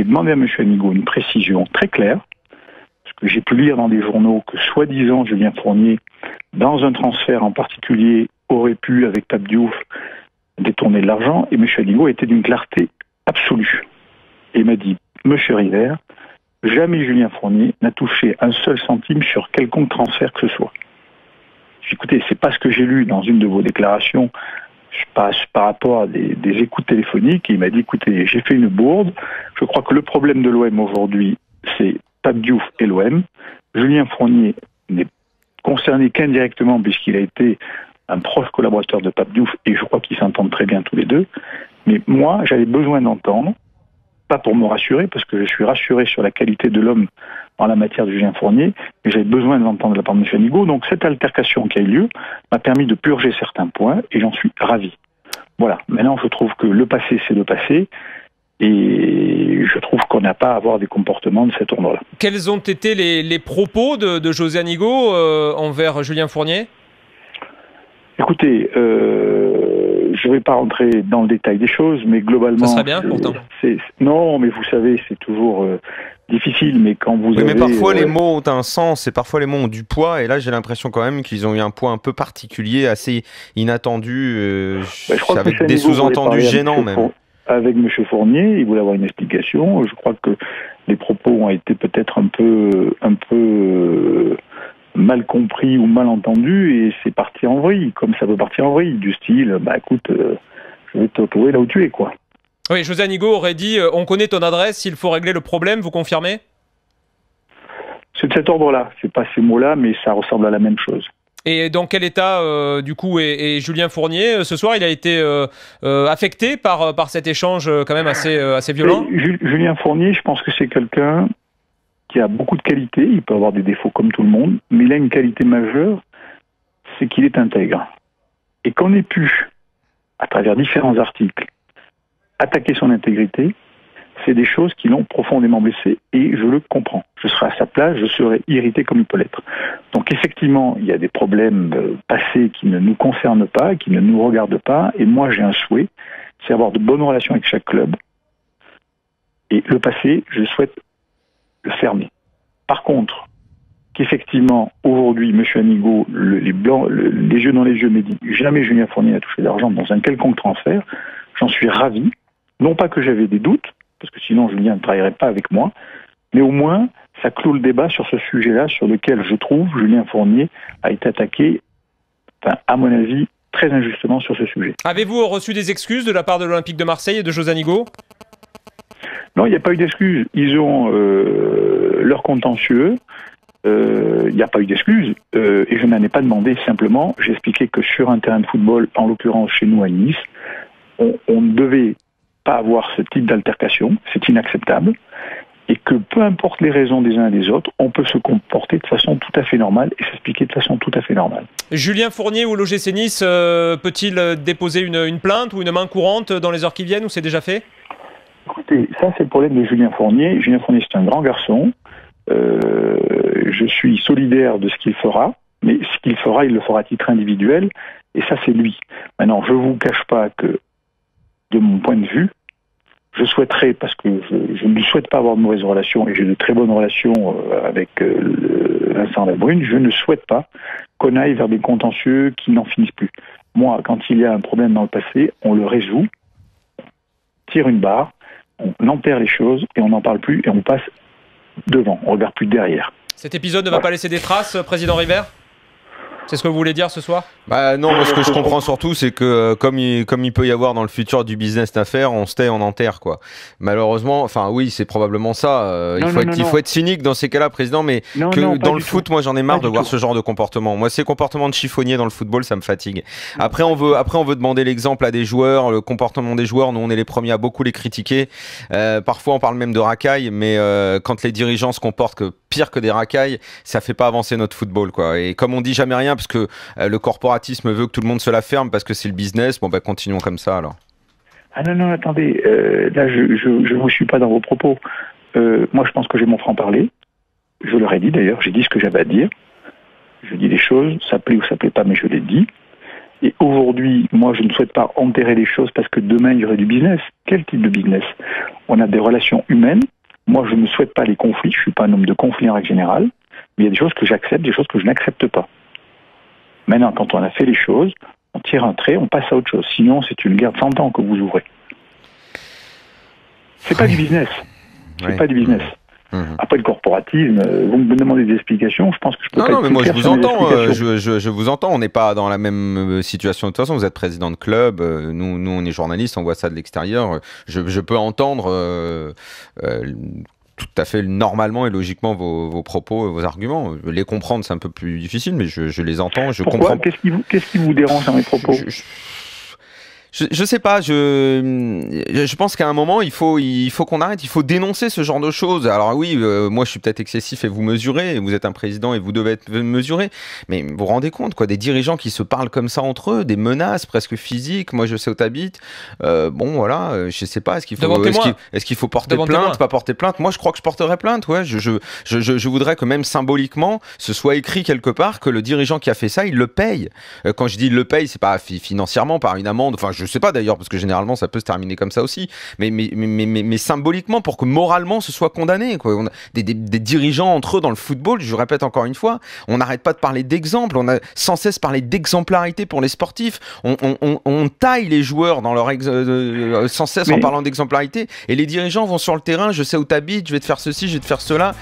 j'ai demandé à M. Anigo une précision très claire, parce que j'ai pu lire dans des journaux que soi-disant Julien Fournier, dans un transfert en particulier, aurait pu, avec Pape Diouf, détourner de l'argent, et M. Anigo était d'une clarté absolue. Et il m'a dit, M. River, jamais Julien Fournier n'a touché un seul centime sur quelconque transfert que ce soit. J'ai dit, écoutez, c'est pas ce que j'ai lu dans une de vos déclarations, par rapport à des écoutes téléphoniques, et il m'a dit, écoutez, j'ai fait une bourde, je crois que le problème de l'OM aujourd'hui, c'est Pape Diouf et l'OM. Julien Fournier n'est concerné qu'indirectement, puisqu'il a été un proche collaborateur de Pape Diouf, et je crois qu'ils s'entendent très bien tous les deux. Mais moi, j'avais besoin d'entendre, pas pour me rassurer, parce que je suis rassuré sur la qualité de l'homme en la matière de Julien Fournier, mais j'avais besoin de l'entendre de la part de M. Anigo. Donc cette altercation qui a eu lieu m'a permis de purger certains points, et j'en suis ravi. Voilà, maintenant je trouve que le passé c'est le passé, et je trouve qu'on n'a pas à avoir des comportements de cet ordre-là. Quels ont été les propos de José Anigo envers Julien Fournier ? Écoutez, je ne vais pas rentrer dans le détail des choses, mais globalement... Ça serait bien, pourtant. Non, mais vous savez, c'est toujours difficile, mais quand vous avez... Mais parfois les mots ont un sens, et parfois les mots ont du poids, et là j'ai l'impression quand même qu'ils ont eu un poids un peu particulier, assez inattendu, avec des sous-entendus gênants même. Avec M. Fournier, il voulait avoir une explication. Je crois que les propos ont été peut-être un peu mal compris ou mal entendus, et c'est parti en vrille, comme ça peut partir en vrille, du style, écoute, je vais te retrouver là où tu es, quoi. Oui, José Anigo aurait dit, on connaît ton adresse, il faut régler le problème, vous confirmez ? C'est de cet ordre-là, c'est pas ces mots-là, mais ça ressemble à la même chose. Et dans quel état, du coup, est Julien Fournier ? Ce soir, il a été affecté par cet échange quand même assez violent ? Julien Fournier, je pense que c'est quelqu'un qui a beaucoup de qualités. Il peut avoir des défauts comme tout le monde, mais il a une qualité majeure, c'est qu'il est intègre. Et qu'on ait pu, à travers différents articles, attaquer son intégrité, c'est des choses qui l'ont profondément blessé, et je le comprends. Je serais à sa place, je serais irrité comme il peut l'être. Donc effectivement, il y a des problèmes passés qui ne nous concernent pas, qui ne nous regardent pas, et moi j'ai un souhait, c'est avoir de bonnes relations avec chaque club. Et le passé, je souhaite le fermer. Par contre, qu'effectivement, aujourd'hui, M. Anigo, les yeux dans les yeux, me dit jamais Julien Fournier n'a touché d'argent dans un quelconque transfert, j'en suis ravi. Non pas que j'avais des doutes, parce que sinon Julien ne travaillerait pas avec moi, mais au moins, ça clôt le débat sur ce sujet-là, sur lequel je trouve Julien Fournier a été attaqué, à mon avis, très injustement sur ce sujet. Avez-vous reçu des excuses de la part de l'Olympique de Marseille et de José Anigo ? Non, il n'y a pas eu d'excuses. Ils ont leur contentieux. Il n'y a pas eu d'excuses. Et je n'en ai pas demandé. Simplement, j'ai expliqué que sur un terrain de football, en l'occurrence chez nous à Nice, on ne devait pas avoir ce type d'altercation. C'est inacceptable. Et que peu importe les raisons des uns et des autres, on peut se comporter de façon tout à fait normale et s'expliquer de façon tout à fait normale. Julien Fournier ou l'OGC Nice peut-il déposer une plainte ou une main courante dans les heures qui viennent, ou c'est déjà fait ? Écoutez, ça c'est le problème de Julien Fournier. Julien Fournier, c'est un grand garçon. Je suis solidaire de ce qu'il fera, mais ce qu'il fera, il le fera à titre individuel, et ça c'est lui. Maintenant, je ne vous cache pas que, de mon point de vue, je souhaiterais, parce que je ne souhaite pas avoir de mauvaises relations, et j'ai de très bonnes relations avec Vincent Labrune, je ne souhaite pas qu'on aille vers des contentieux qui n'en finissent plus. Moi, quand il y a un problème dans le passé, on le résout, on tire une barre, on enterre les choses, et on n'en parle plus, et on passe devant, on ne regarde plus derrière. Cet épisode ne va pas laisser des traces, Président River ? C'est ce que vous voulez dire ce soir ? Non, moi ce que je comprends surtout, c'est que comme il peut y avoir dans le futur du business d'affaires, on se tait, on enterre, quoi. Malheureusement, oui, c'est probablement ça. Il faut être cynique dans ces cas-là, Président, mais dans le foot, moi j'en ai marre de voir ce genre de comportement. Moi, ces comportements de chiffonnier dans le football, ça me fatigue. Après, on veut demander l'exemple à des joueurs, le comportement des joueurs. Nous, on est les premiers à beaucoup les critiquer. Parfois, on parle même de racailles, mais quand les dirigeants se comportent pire que des racailles, ça fait pas avancer notre football, quoi. Et comme on dit jamais rien, parce que le corporatisme veut que tout le monde se la ferme parce que c'est le business, continuons comme ça alors. Ah non, attendez, là je ne vous suis pas dans vos propos. Moi je pense que j'ai mon franc-parler, je leur ai dit d'ailleurs, j'ai dit ce que j'avais à dire, je dis les choses, ça plaît ou ça plaît pas, mais je l'ai dit. Et aujourd'hui, moi je ne souhaite pas enterrer les choses parce que demain il y aurait du business. Quel type de business ? On a des relations humaines, Moi, je ne souhaite pas les conflits. Je suis pas un homme de conflit en règle générale. Mais il y a des choses que j'accepte, des choses que je n'accepte pas. Maintenant, quand on a fait les choses, on tire un trait, on passe à autre chose. Sinon, c'est une guerre de 100 ans que vous ouvrez. C'est pas du business. C'est pas du business. Après le corporatisme, vous me demandez des explications, je pense que je peux pas. Non, mais moi je vous entends, je vous entends, on n'est pas dans la même situation. De toute façon, vous êtes président de club, nous on est journalistes, on voit ça de l'extérieur. Je peux entendre tout à fait normalement et logiquement vos propos, vos arguments. Les comprendre, c'est un peu plus difficile, mais je les entends, je comprends. Qu'est-ce qui vous dérange dans mes propos ? Je sais pas, je pense qu'à un moment il faut qu'on arrête, il faut dénoncer ce genre de choses. Alors oui, moi je suis peut-être excessif et vous mesurez, vous êtes un président et vous devez être mesuré, mais vous vous rendez compte quoi, des dirigeants qui se parlent comme ça entre eux, des menaces presque physiques. Moi je sais où t'habites, bon voilà, je sais pas, est-ce qu'il faut porter plainte, pas porter plainte. Moi je crois que je porterai plainte, ouais. Je voudrais que même symboliquement ce soit écrit quelque part que le dirigeant qui a fait ça, il le paye. Quand je dis il le paye, c'est pas financièrement par une amende, enfin je sais pas d'ailleurs, parce que généralement ça peut se terminer comme ça aussi, mais symboliquement pour que moralement ce soit condamné, quoi. On a des dirigeants entre eux dans le football, je répète encore une fois, on n'arrête pas de parler d'exemple, on a sans cesse parlé d'exemplarité pour les sportifs, on taille les joueurs dans leur sans cesse en parlant d'exemplarité, et les dirigeants vont sur le terrain, je sais où t'habites, je vais te faire ceci, je vais te faire cela.